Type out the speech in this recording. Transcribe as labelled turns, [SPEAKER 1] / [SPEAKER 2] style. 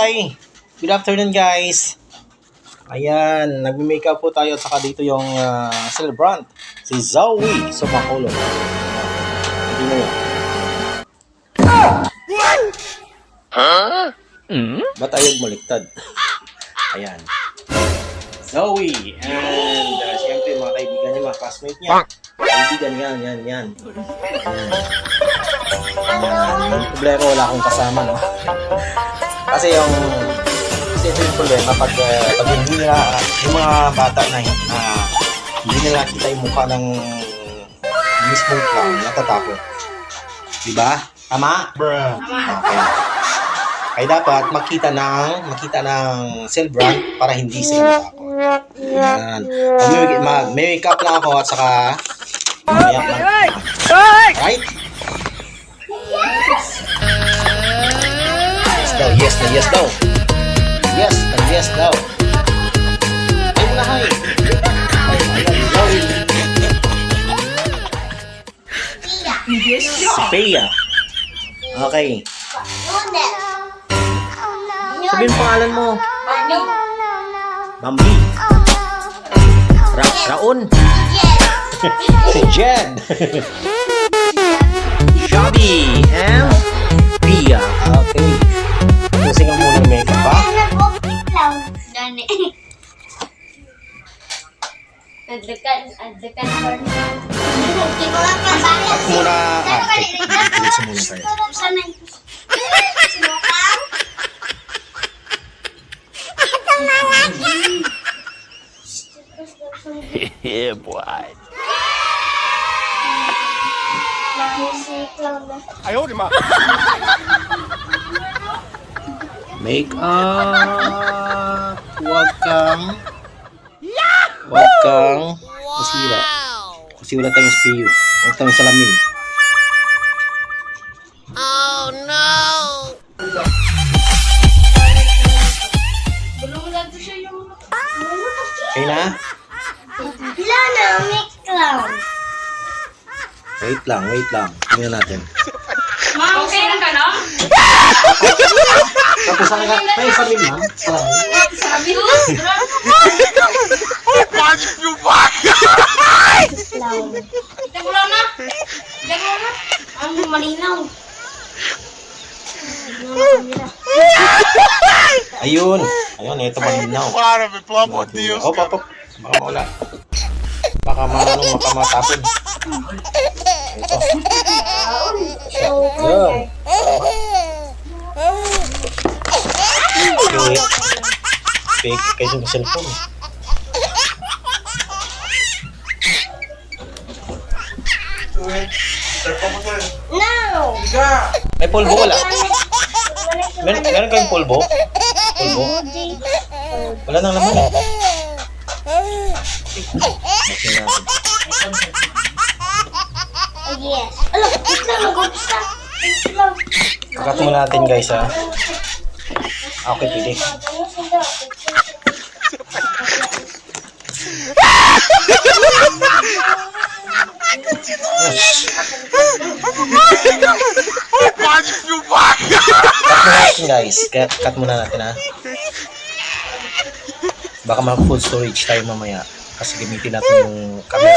[SPEAKER 1] Okay. Good afternoon, guys. Ayan, nagme-makeup po tayo at saka dito yung celebrant, si Zoe Sumakulo. Hindi na yun. Huh? Ba't ayog maliktad? Ayan. Zoe and siyempre mga kaibigan niya, mga classmate niya. Kaibigan yan. Ayan. Yung problema, wala akong kasama, no? Kasi ito yung problema pag hindi nila, yung mga bata na hindi nila nakita yung mukha ng mismong clown, natatakot. Diba? Tama? Okay. Ay dapat makita ng celebrant para hindi sila matakot. Ayan. May makeup lang ako at saka right? Yes daw. Yes daw. Ay mo na, hay. Si Pia. Okay. Sabihin mo pangalan mo. Bambi. Raon. Si Jed. Shabby and Pia. Okay. Tusing ang muna makeup ba?
[SPEAKER 2] Addekan
[SPEAKER 1] At muna, bilisan muna tayo.
[SPEAKER 3] Yeah, boy. Ayaw, di ma.
[SPEAKER 1] Make up. Huwag kang masira. Kasi wala tayong SPU. Huwag tayong salamin.
[SPEAKER 3] Oh, no.
[SPEAKER 1] Okay na? Wait lang. Tingnan natin.
[SPEAKER 2] okay na ka na?
[SPEAKER 1] Tapos ang may salamin, ma'am.
[SPEAKER 2] Sabi mo? Daglo na. Ang malinaw.
[SPEAKER 1] Ayun, ito malinaw. Hop. Baka mawala. Baka matapon. Ito. Yun. Fake kayo sa cellphone.
[SPEAKER 2] No!
[SPEAKER 1] May pulbo wala? Meron kayong pulbo? Wala nang laman eh. Okay natin.
[SPEAKER 2] Yes. Alam, isa.
[SPEAKER 1] Kakat mo natin, guys, ha. Okay, pwede. Cut muna natin, ha. Baka mag full storage tayo mamaya kasi gamitin natin yung camera.